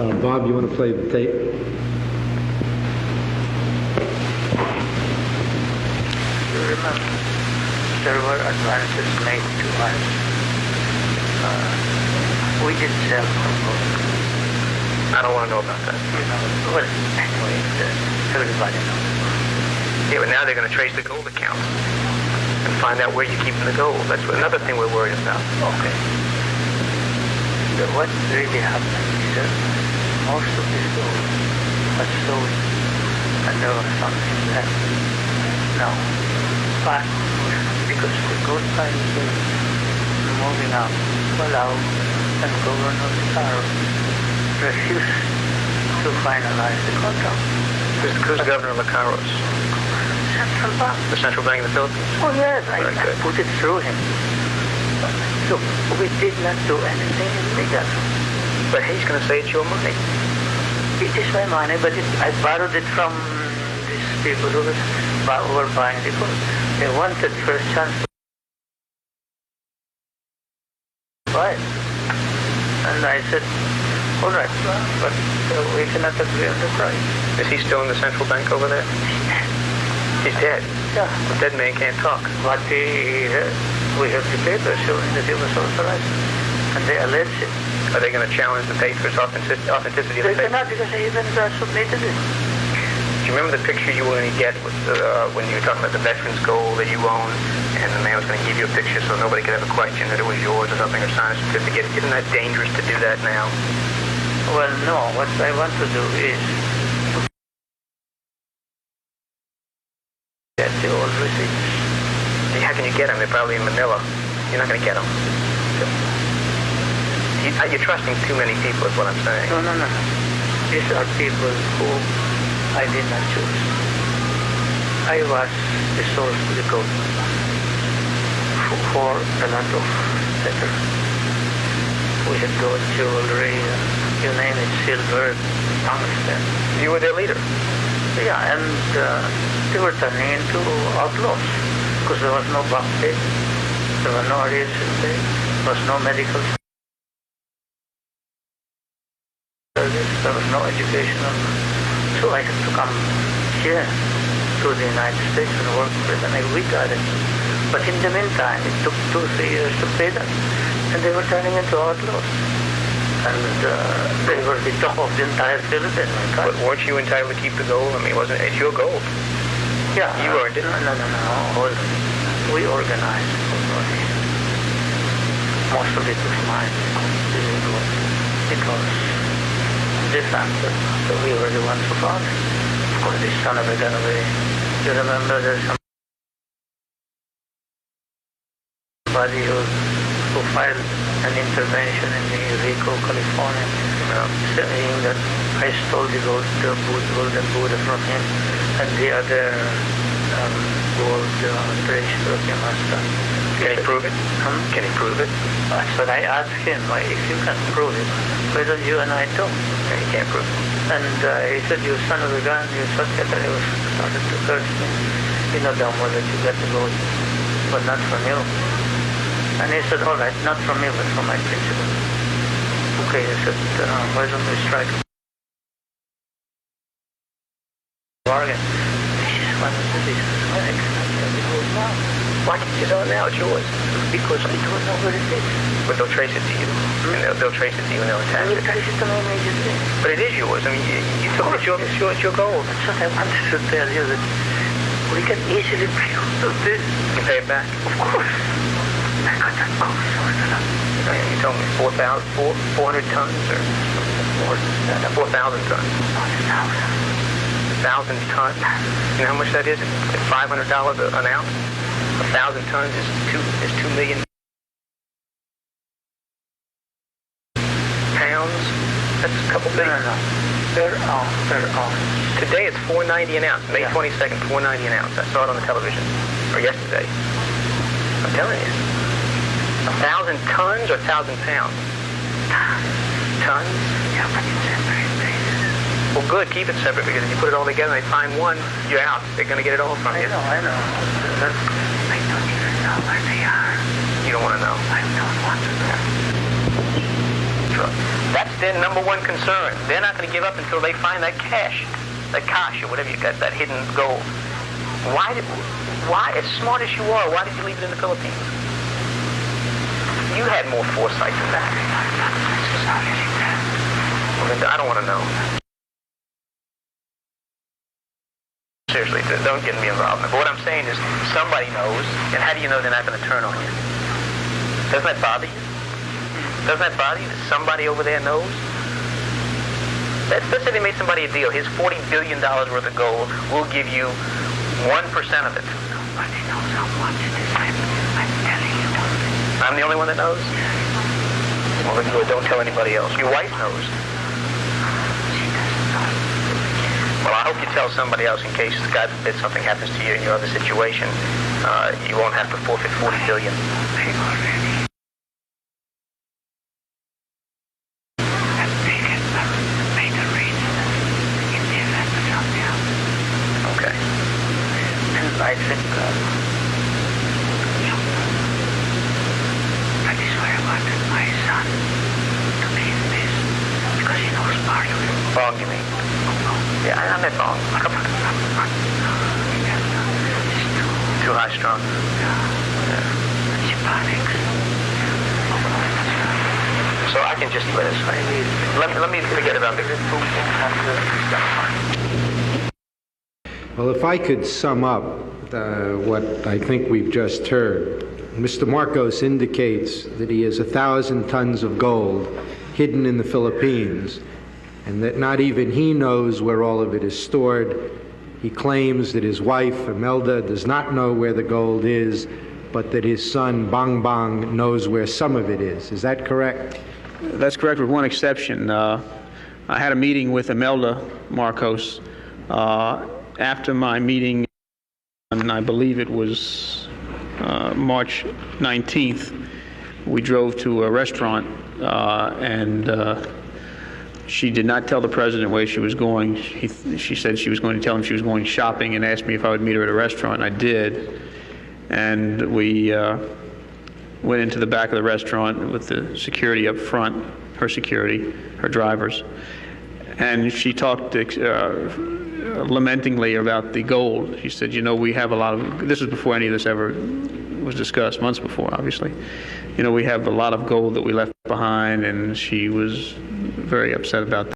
Bob, you want to play the tape? You remember, there were advances made to us. We did sell gold. I don't want to know about that. You know, well, anyway, everybody knows. Yeah, but now they're going to trace the gold account and find out where you're keeping the gold. That's another thing we're worried about. Okay. What really happened is that most of this gold was sold and there was something left. Now, but because the gold prices were moving up, Palau and Governor Pizarro refused to finalize the contract. Who's Governor Lacaros? Central Bank. The Central Bank of the Philippines? Oh yes, I good. put it through him. So we did not do anything illegal. But he's going to say it's your money. It is my money, but I borrowed it from these people who were buying the gold. They wanted first chance to buy it. And I said, all right, but we cannot agree on the price. Is he still in the central bank over there? He's dead. Yeah. A dead man can't talk. But we have the paper showing that he was authorized. And they allege it. Are they going to challenge the paper's authenticity of They the paper? cannot because they even submitted it. Do you remember the picture you were going to get with when you were talking about the veterans' gold that you own, and the man was going to give you a picture so nobody could have a question that it was yours or something, or sign a certificate? Isn't that dangerous to do that now? Well, no. What I want to do is get the old receipts. How can you get them? They're probably in Manila. You're not going to get them. You're trusting too many people is what I'm saying. No. These are people who I did not choose. I was the source of the gold for a lot of debtors. We had gold, jewelry, you name it, silver, tungsten. You were their leader. Yeah, and they were turning into outlaws because there was no back pay, there were no arrears in pay, there was no medical service, there was no educational. So I had to come here to the United States and work with them, and we got it. But in the meantime, it took 2-3 years to pay them, and they were turning into outlaws. And they were the top of the entire Philippines. But weren't you entitled to keep the gold? I mean, it's your gold. Yeah. You earned it. No. We organized it. Most of it was mine. Because the fact that we were the ones who found it. Of course, this son of a gun away. You remember there's somebody who filed an intervention in Rico, California, saying that I stole the golden Buddha from him and the other gold treasure of Yamasta. Can he prove it? Can he prove it? That's what I asked him. If you can prove it, why don't you and I talk? He can't prove it. And he said, you son of a gun, you secretary was started to curse me. You know damn well that you got the gold, but not from you. And he said, all right, not from me, but from my principal. Okay, I said, why don't we strike a bargain? This is one of the reasons why I cannot get the gold now. Why can't you sell it now? It's yours. Because I don't know where it is. But they'll trace it to you. And they'll trace it to you and they'll attack I will it. trace it to me immediately. But it is yours. I mean, you took it. It's your gold. That's what I wanted to tell you, that we can easily pay all of this. You can pay it back. Of course. I got that gold sorted out. You told me 400 tons or more than that. 4,000 tons. 1,000 tons. You know how much that is? At $500 an ounce? 1,000 tons is 2 million pounds. That's a couple billion. No. Per ounce. Today it's $4.90 an ounce. May 22nd, $4.90 an ounce. I saw it on the television. Or yesterday. I'm telling you. 1,000 tons or 1,000 pounds? Tons? Yeah, but it's separate places. Well, good. Keep it separate, because if you put it all together and they find one, you're out. They're going to get it all from you. I know. I don't even know where they are. You don't want to know. I don't want to know. truck. That's their number one concern. They're not going to give up until they find that cash, or whatever you got, that hidden gold. Why, as smart as you are, why did you leave it in the Philippines? You had more foresight than that. Well, I don't want to know. Seriously, don't get me involved. But what I'm saying is, somebody knows, and how do you know they're not going to turn on you? Doesn't that bother you? Doesn't that bother you that somebody over there knows? Let's say they made somebody a deal. Here's $40 billion worth of gold. We'll give you 1% of it. Nobody knows how much it is. I'm telling you. I'm the only one that knows? Well, then good. Don't tell anybody else. Your wife knows. She doesn't know. Well, I hope you tell somebody else in case, God forbid, something happens to you in your other situation. You won't have to forfeit $40 billion. They already have taken made a reason in the event of something else. Okay. And I think that is why I wanted my son to be in this, because he knows part of it. Bong, you mean? Yeah, I meant Bong. Come on. It's Too high strung. yeah. She panics. So I can just put it this way. Let me forget about the... Well, if I could sum up what I think we've just heard, Mr. Marcos indicates that he has 1,000 tons of gold hidden in the Philippines, and that not even he knows where all of it is stored. He claims that his wife, Imelda, does not know where the gold is, but that his son, Bang Bang, knows where some of it is. Is that correct? That's correct, with one exception. I had a meeting with Imelda Marcos after my meeting, and I believe it was March 19th. We drove to a restaurant, and she did not tell the president where she was going. She said she was going to tell him she was going shopping, and asked me if I would meet her at a restaurant, and I did. And we went into the back of the restaurant with the security up front, her security, her drivers. And she talked lamentingly about the gold. She said, you know, we have a lot of, this was before any of this ever was discussed, months before, obviously. You know, we have a lot of gold that we left behind, and she was very upset about that.